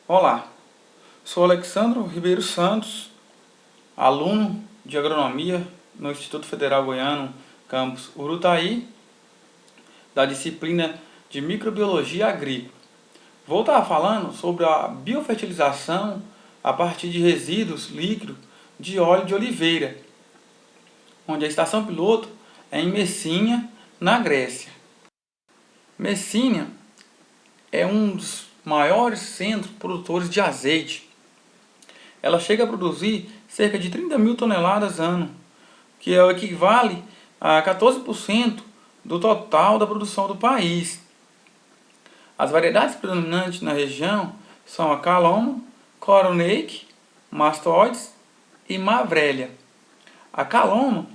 Olá, sou Alexandro Ribeiro Santos, aluno de agronomia no Instituto Federal Goiano, campus Urutaí, da disciplina de microbiologia agrícola. Vou estar falando sobre a biofertilização a partir de resíduos líquidos de óleo de oliveira, onde a estação piloto é em Messinha, na Grécia. Messinha é um dos maiores centros produtores de azeite. Ela chega a produzir cerca de 30 mil toneladas ano, que é o equivale a 14% do total da produção do país. As variedades predominantes na região são a Caloma, Coronaceae, Mastoides e Mavrélia. A Caloma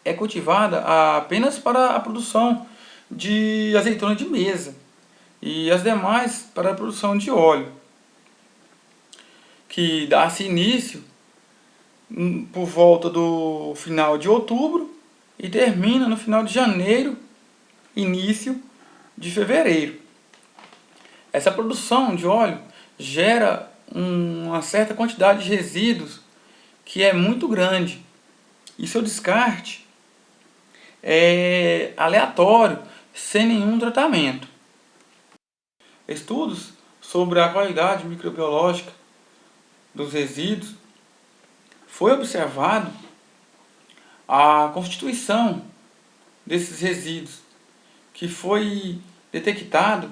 é cultivada apenas para a produção de azeitona de mesa e as demais para a produção de óleo, que dá-se início por volta do final de outubro e termina no final de janeiro, início de fevereiro. Essa produção de óleo gera uma certa quantidade de resíduos que é muito grande e seu descarte é aleatório, sem nenhum tratamento. Estudos sobre a qualidade microbiológica dos resíduos foi observado a constituição desses resíduos, que foi detectado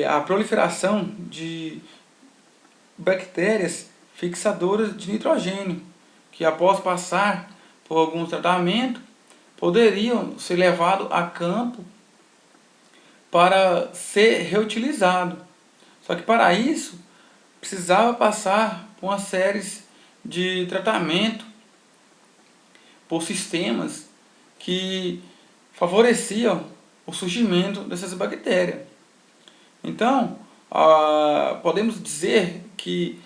a proliferação de bactérias fixadoras de nitrogênio, que após passar por algum tratamento poderiam ser levados a campo para ser reutilizado. Só que para isso precisava passar por uma série de tratamento por sistemas que favoreciam o surgimento dessas bactérias. Então, podemos dizer que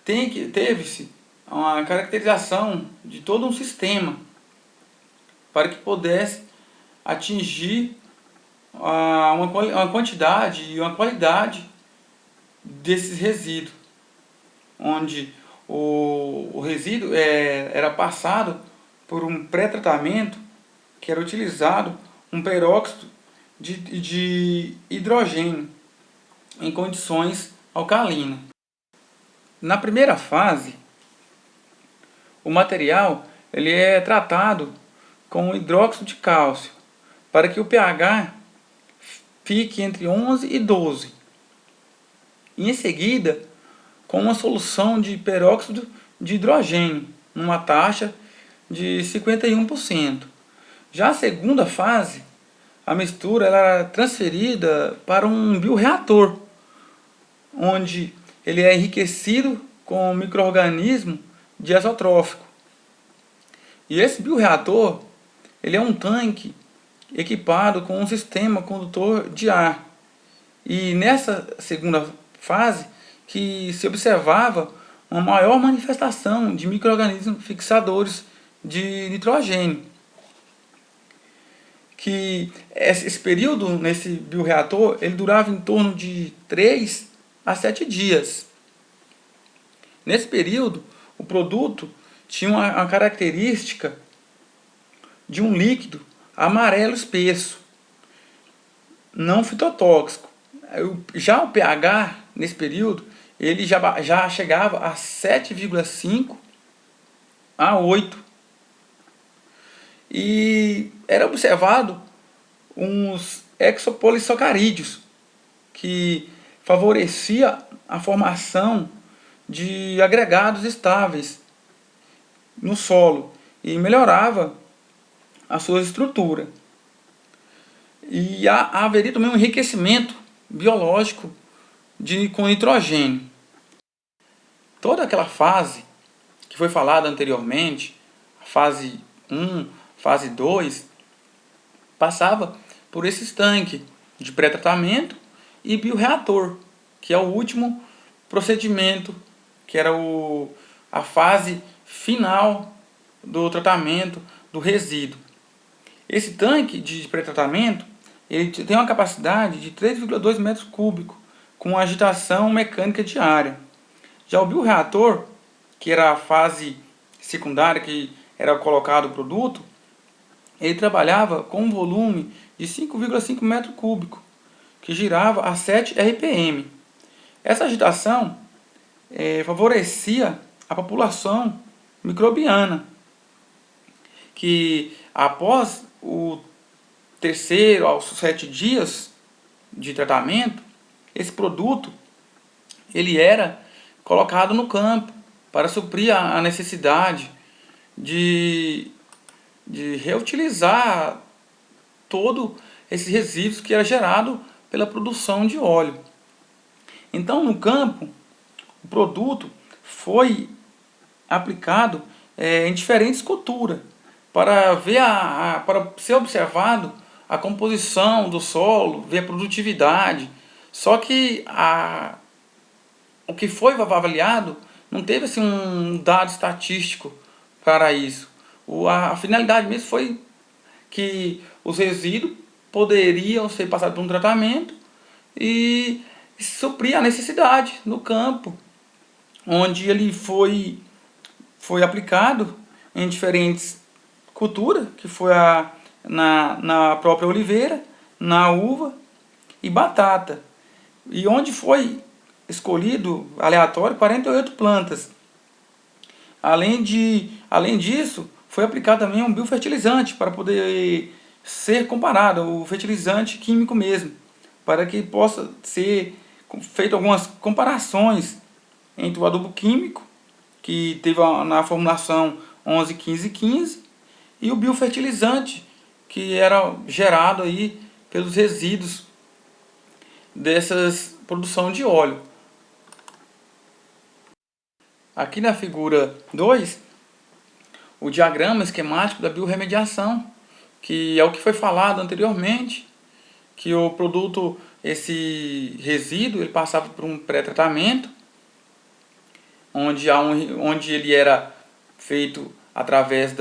teve-se uma caracterização de todo um sistema para que pudesse atingir uma quantidade e uma qualidade desses resíduos, onde o resíduo era passado por um pré-tratamento que era utilizado um peróxido de hidrogênio em condições alcalinas. Na primeira fase, o material ele é tratado com hidróxido de cálcio para que o pH fique entre 11 e 12. E em seguida, com uma solução de peróxido de hidrogênio, numa taxa de 51%. Já a segunda fase, a mistura ela é transferida para um bioreator, onde ele é enriquecido com um micro-organismo diazotrófico. E esse bioreator ele é um tanque equipado com um sistema condutor de ar. E nessa segunda fase que se observava uma maior manifestação de micro-organismos fixadores de nitrogênio. Que esse período nesse bioreator ele durava em torno de 3 a 7 dias. Nesse período, o produto tinha uma característica de um líquido amarelo espesso, não fitotóxico. Já o pH, nesse período, ele já chegava a 7,5 a 8. E era observado uns hexapolissacarídeos, que favorecia a formação de agregados estáveis no solo e melhorava a sua estrutura. E haveria também um enriquecimento biológico com nitrogênio. Toda aquela fase que foi falada anteriormente, a fase 1, fase 2, passava por esses tanques de pré-tratamento e bioreator, que é o último procedimento, que era a fase final do tratamento do resíduo. Esse tanque de pré-tratamento ele tem uma capacidade de 3,2 metros cúbicos com agitação mecânica diária. Já o bioreator, que era a fase secundária que era colocado o produto, ele trabalhava com um volume de 5,5 metro cúbico, que girava a 7 RPM. Essa agitação favorecia a população microbiana, que após o terceiro aos 7 dias de tratamento, esse produto ele era colocado no campo para suprir a necessidade de reutilizar todo esses resíduos que era gerado pela produção de óleo. Então, no campo, o produto foi aplicado em diferentes culturas para ver para ser observado a composição do solo, ver a produtividade. Só que o que foi avaliado não teve assim, um dado estatístico para isso. A finalidade mesmo foi que os resíduos poderiam ser passados por um tratamento e suprir a necessidade no campo, onde ele foi aplicado em diferentes culturas, que foi na própria oliveira, na uva e batata. E onde foi escolhido aleatório 48 plantas. Além disso, foi aplicado também um biofertilizante para poder ser comparado, o fertilizante químico mesmo, para que possa ser feito algumas comparações entre o adubo químico, que teve na formulação 11-15-15, e o biofertilizante, que era gerado aí pelos resíduos dessas produção de óleo. Aqui na figura 2, o diagrama esquemático da biorremediação, que é o que foi falado anteriormente, que o produto, esse resíduo, ele passava por um pré-tratamento, onde ele era feito através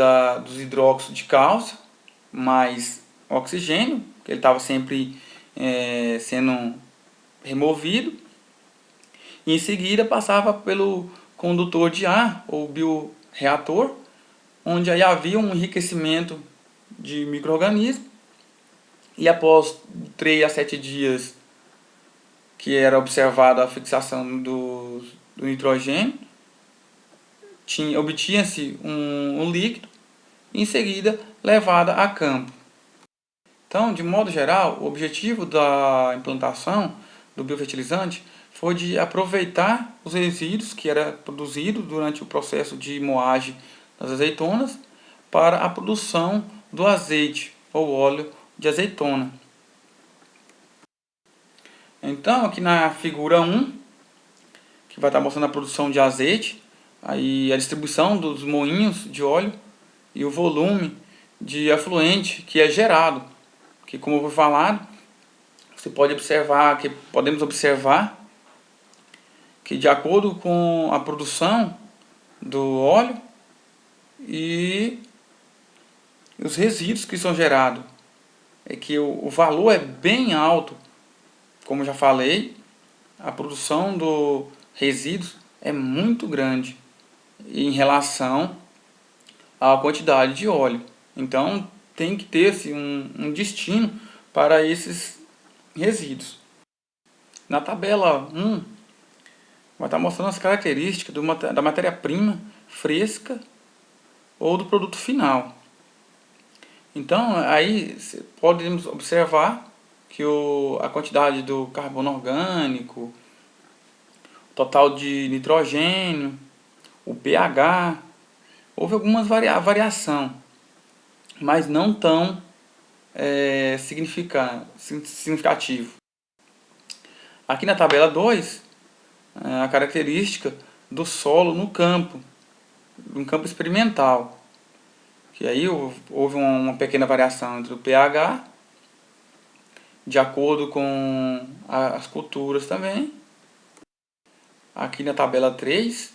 dos hidróxidos de cálcio, mais oxigênio, que ele estava sempre sendo removido, e em seguida passava pelo condutor de ar, ou bioreator, onde aí havia um enriquecimento de micro-organismos, e após 3 a 7 dias que era observada a fixação do nitrogênio, obtinha-se um líquido, e em seguida levada a campo. Então, de modo geral, o objetivo da implantação do biofertilizante foi de aproveitar os resíduos que era produzido durante o processo de moagem das azeitonas para a produção do azeite ou óleo de azeitona. Então, aqui na figura 1, que vai estar mostrando a produção de azeite, aí a distribuição dos moinhos de óleo e o volume de afluente que é gerado, que, como foi falado, podemos observar que, de acordo com a produção do óleo e os resíduos que são gerados, é que o valor é bem alto. Como já falei, a produção do resíduos é muito grande em relação à quantidade de óleo. Então tem que ter-se um destino para esses resíduos. Na tabela 1, vai estar mostrando as características da matéria-prima fresca ou do produto final. Então, aí podemos observar que a quantidade do carbono orgânico, o total de nitrogênio, o pH, houve algumas variação, mas não tão significativo. Aqui na tabela 2, a característica do solo no campo experimental, que aí houve uma pequena variação entre o pH, de acordo com as culturas também. Aqui na tabela 3,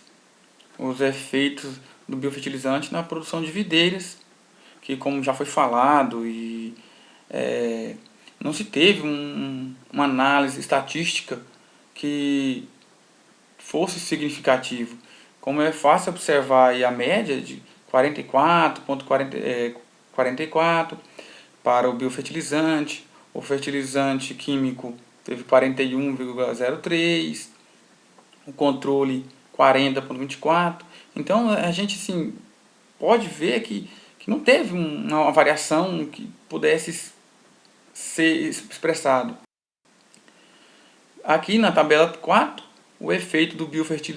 os efeitos do biofertilizante na produção de videiras, que, como já foi falado, não se teve uma análise estatística que fosse significativo. Como é fácil observar aí a média de 44,44 para o biofertilizante, o fertilizante químico teve 41,03, o controle 40,24. Então a gente assim, pode ver que não teve uma variação que pudesse ser expressado. Aqui na tabela 4, o efeito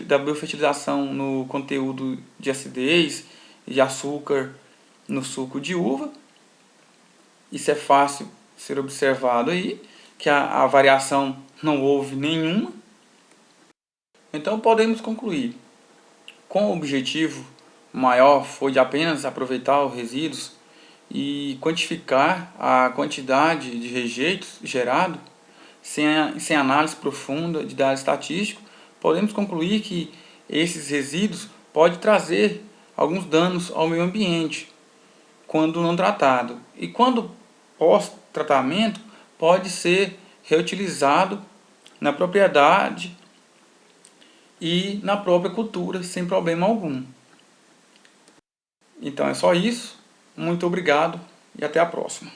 da biofertilização no conteúdo de acidez e de açúcar no suco de uva. Isso é fácil ser observado aí, que a variação não houve nenhuma. Então podemos concluir, com o objetivo maior foi de apenas aproveitar os resíduos e quantificar a quantidade de rejeitos gerado, sem análise profunda de dados estatísticos, podemos concluir que esses resíduos podem trazer alguns danos ao meio ambiente, quando não tratado. E quando pós-tratamento, pode ser reutilizado na propriedade e na própria cultura, sem problema algum. Então é só isso. Muito obrigado e até a próxima.